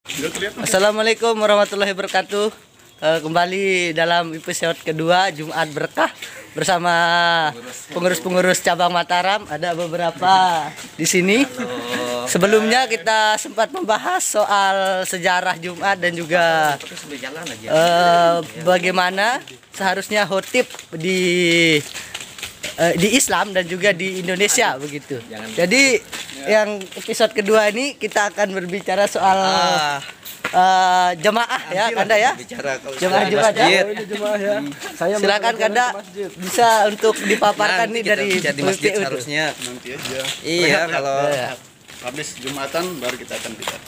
Assalamualaikum warahmatullahi wabarakatuh. Kembali dalam episode kedua Jumat Berkah bersama pengurus-pengurus cabang Mataram. Ada beberapa di sini. Sebelumnya kita sempat membahas soal sejarah Jumat dan juga bagaimana seharusnya khotib di Islam dan juga di Indonesia begitu. Jadi yang episode kedua ini kita akan berbicara soal jemaah ya, Kanda ya. Jemaah Jumat ya. Silakan Kanda bisa untuk dipaparkan nih dari di masjid harusnya. Nanti aja. Iya, kalau habis Jumatan baru kita akan bicara.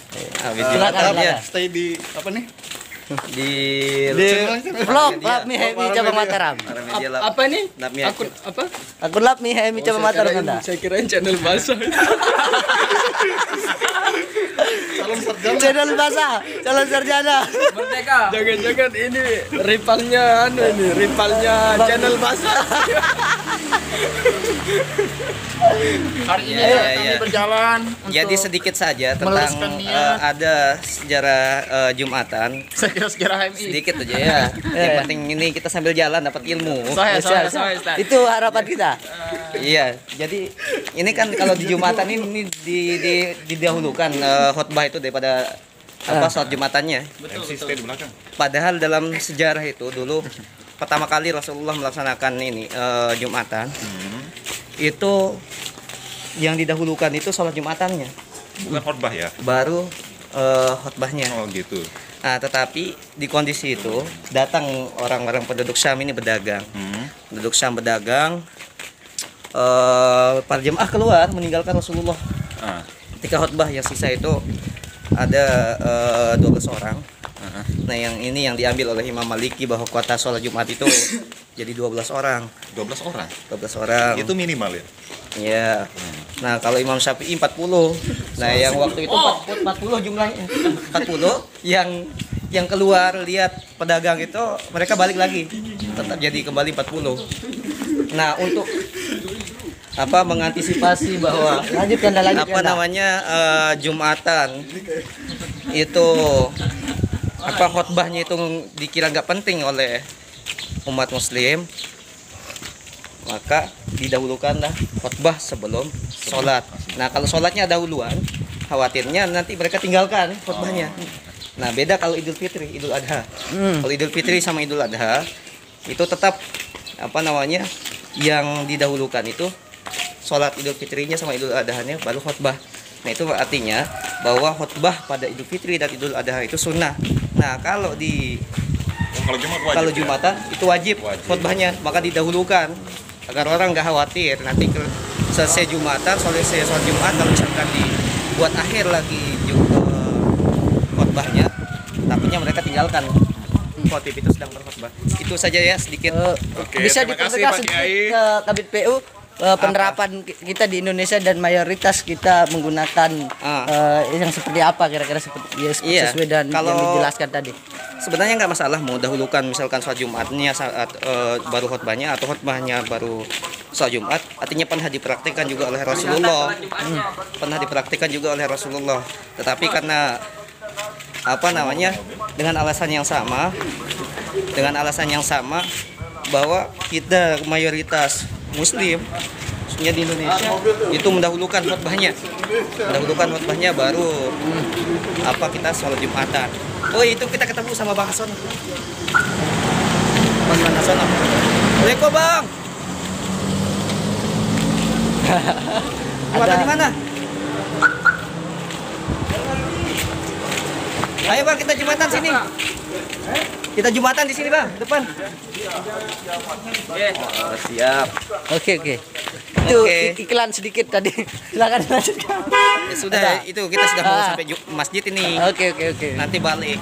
habis Silakan, Jumatan ya Stay di apa nih? di vlog Lapmi Hemi Cabang Mataram. media Apa nih? Lapmi Akun apa? Akun Lapmi Hemi Cabang Mataram Kanda. Saya kirain channel bahasa. Channel bahasa, calon sarjana. Merdeka. Jangan-jangan ini rivalnya channel bahasa. Hari ini Iya, kami iya. berjalan Jadi untuk sedikit saja meluruskan tentang niat. ada sejarah Jumatan. sekira-sekira HMI. Sedikit aja ya. Yang penting ini kita sambil jalan dapat ilmu. Saya Ustaz. Ustaz. Itu harapan kita. Iya, jadi ini kan kalau di Jumatan ini didahulukan khotbah itu daripada sholat Jumatannya. Betul. Padahal dalam sejarah itu dulu pertama kali Rasulullah melaksanakan ini Jumatan. Itu yang didahulukan itu sholat Jumatannya, Bukan khotbah ya? baru khotbahnya. Oh gitu. Nah, tetapi di kondisi itu datang orang-orang penduduk Syam ini berdagang. Penduduk Syam berdagang, para jemaah keluar meninggalkan Rasulullah. Ah. Ketika khotbah yang sisa itu ada 12 orang. Nah, yang ini yang diambil oleh Imam Maliki bahwa kuota sholat Jumat itu jadi 12 orang. 12 orang. 12 orang. Itu minimal ya? Iya. Nah, kalau Imam Syafi'i 40. Nah, yang waktu itu 40 jumlahnya. 40 yang keluar lihat pedagang itu mereka balik lagi. Tetap jadi kembali 40. Nah, untuk mengantisipasi bahwa Lanjutkan dah, lanjutkan dah. Jumatan itu khotbahnya itu dikira nggak penting oleh umat muslim, maka didahulukanlah khotbah sebelum sholat. Nah, kalau sholatnya dahuluan, khawatirnya nanti mereka tinggalkan khotbahnya. Nah, beda kalau Idul Fitri, Idul Adha. Kalau Idul Fitri sama Idul Adha itu tetap yang didahulukan itu sholat Idul Fitrinya sama Idul Adhanya baru khotbah. Nah, itu artinya bahwa khotbah pada Idul Fitri dan Idul Adha itu sunnah. Nah, kalau Kalau Jumat wajib. kalau Jumatan itu wajib khotbahnya, maka didahulukan agar orang nggak khawatir nanti selesai Jumatan, selesai sholat Jumat, kalau misalkan dibuat akhir lagi khotbahnya, takutnya mereka tinggalkan khotib itu sedang berkhotbah. Itu saja ya sedikit. Oke, Bisa terima kasih, dipertegas Pak sedikit Kiai. ke Kabit PU penerapan kita di Indonesia dan mayoritas kita menggunakan yang seperti apa kira-kira Iya, sesuai dan yang kalau- dijelaskan tadi. Sebenarnya nggak masalah mau dahulukan misalkan sholat Jumatnya saat baru khotbahnya atau khotbahnya baru sholat Jumat. Artinya pernah dipraktikkan juga oleh Rasulullah. Pernah dipraktikkan juga oleh Rasulullah. Tetapi karena dengan alasan yang sama bahwa kita mayoritas Muslim khususnya di Indonesia itu mendahulukan khotbahnya baru kita sholat Jumatan. Oh, itu kita ketemu sama Bang Hasan. Bang Hasan apa? Assalamualaikum Bang. Jumatan di mana? Ayo Bang, kita Jumatan sini. Kita Jumatan di sini Bang, depan. Oh, siap. Oke. Itu Oke. iklan sedikit tadi. Silakan lanjutkan. Ya sudah, itu kita sudah mau sampai masjid ini. Oke. Nanti balik.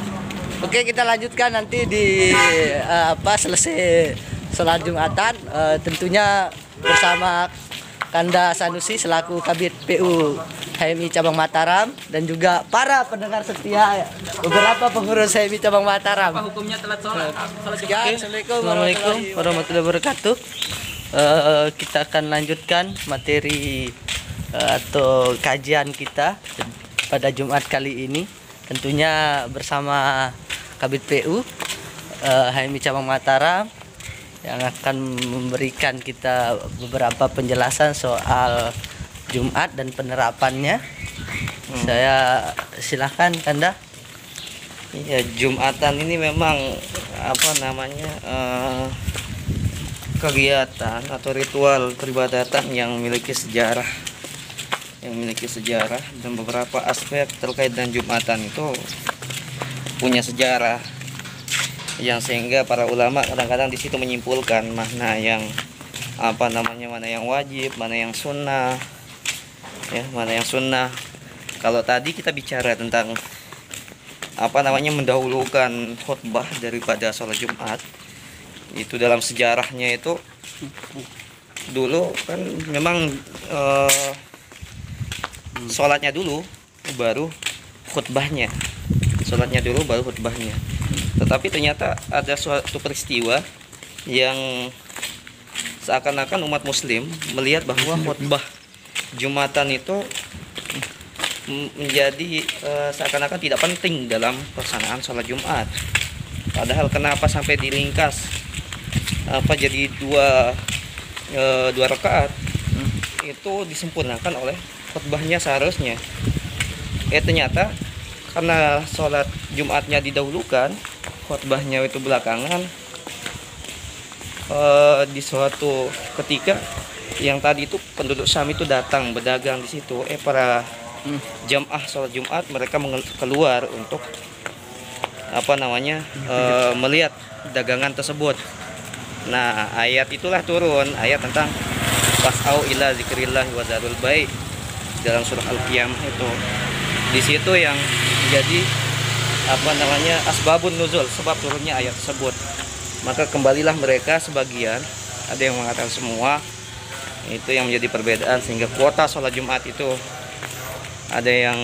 Oke, kita lanjutkan nanti di selesai sholat Jumatan, tentunya bersama Kanda Sanusi selaku Kabid PU HMI Cabang Mataram dan juga para pendengar setia beberapa pengurus HMI Cabang Mataram. Apa hukumnya telat sholat? Assalamualaikum warahmatullahi wabarakatuh. Kita akan lanjutkan materi atau kajian kita pada Jumat kali ini tentunya bersama Kabid PU HMI Cabang Mataram yang akan memberikan kita beberapa penjelasan soal Jumat dan penerapannya. Saya silakan Kanda. Ya, Jumatan ini memang apa namanya kegiatan atau ritual peribadatan yang memiliki sejarah, dan beberapa aspek terkait dengan Jumatan itu punya sejarah yang sehingga para ulama kadang-kadang di situ menyimpulkan mana yang apa namanya, mana yang wajib, mana yang sunnah, ya, mana yang sunnah. Kalau tadi kita bicara tentang apa namanya, mendahulukan khutbah daripada sholat Jumat, itu dalam sejarahnya itu dulu kan memang sholatnya dulu baru khutbahnya, tetapi ternyata ada suatu peristiwa yang seakan-akan umat muslim melihat bahwa khutbah Jumatan itu menjadi seakan-akan tidak penting dalam pelaksanaan sholat Jumat. Padahal kenapa sampai diringkas jadi dua rakaat, itu disempurnakan oleh khutbahnya seharusnya. Ternyata karena sholat Jumatnya didahulukan, khutbahnya itu belakangan. Di suatu ketika yang tadi itu penduduk Syam itu datang berdagang di situ, para jamaah sholat Jumat mereka keluar untuk apa namanya, melihat dagangan tersebut. Nah, ayat itulah turun, ayat tentang fas'au ila zikrillah wa dzarul bai' dalam surah Al-Qiyamah itu. Di situ yang menjadi apa namanya, asbabun nuzul, sebab turunnya ayat tersebut. Maka kembalilah mereka sebagian, ada yang mengatakan semua, itu yang menjadi perbedaan, sehingga kuota sholat Jumat itu ada yang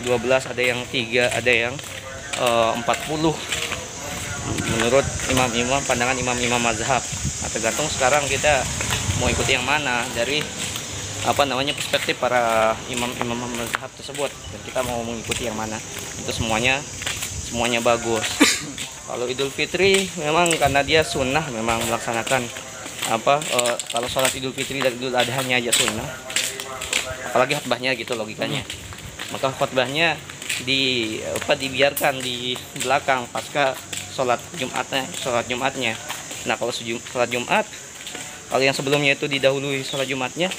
12, ada yang 3, ada yang 40 menurut imam-imam, pandangan imam-imam mazhab. Nah, tergantung sekarang kita mau ikuti yang mana dari apa namanya, perspektif para imam-imam mazhab tersebut, dan kita mau mengikuti yang mana. Itu semuanya bagus. Kalau Idul Fitri memang karena dia sunnah, memang melaksanakan kalau sholat Idul Fitri dan Idul Adhanya aja sunnah, apalagi khutbahnya gitu logikanya. Maka khutbahnya dibiarkan di belakang pasca sholat Jumatnya. Nah, kalau sholat Jumat, kalau yang sebelumnya itu didahului sholat Jumatnya,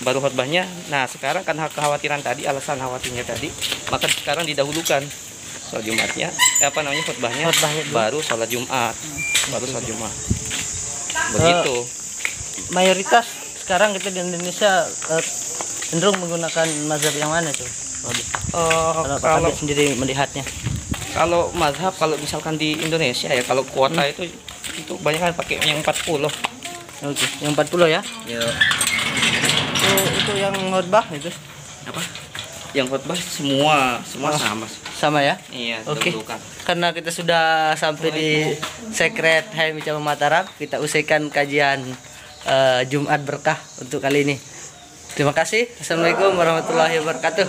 baru khutbahnya. Nah, sekarang kan kekhawatiran tadi, alasan khawatirnya tadi, maka sekarang didahulukan sholat Jumatnya, khutbahnya baru sholat Jumat, begitu. Mayoritas sekarang kita di Indonesia cenderung menggunakan mazhab yang mana tuh? Kalau Kabid sendiri melihatnya. Kalau mazhab, kalau misalkan di Indonesia ya, kalau kuota itu kebanyakan pakai yang 40. Oke, yang 40 ya? Ya. Itu yang khutbah itu. Apa? Yang khutbah semua sama. Sama ya? Iya, Oke. didahulukan. Karena kita sudah sampai di Sekret HMI Cabang Mataram, kita usaikan kajian Jumat berkah untuk kali ini. Terima kasih. Assalamualaikum warahmatullahi wabarakatuh.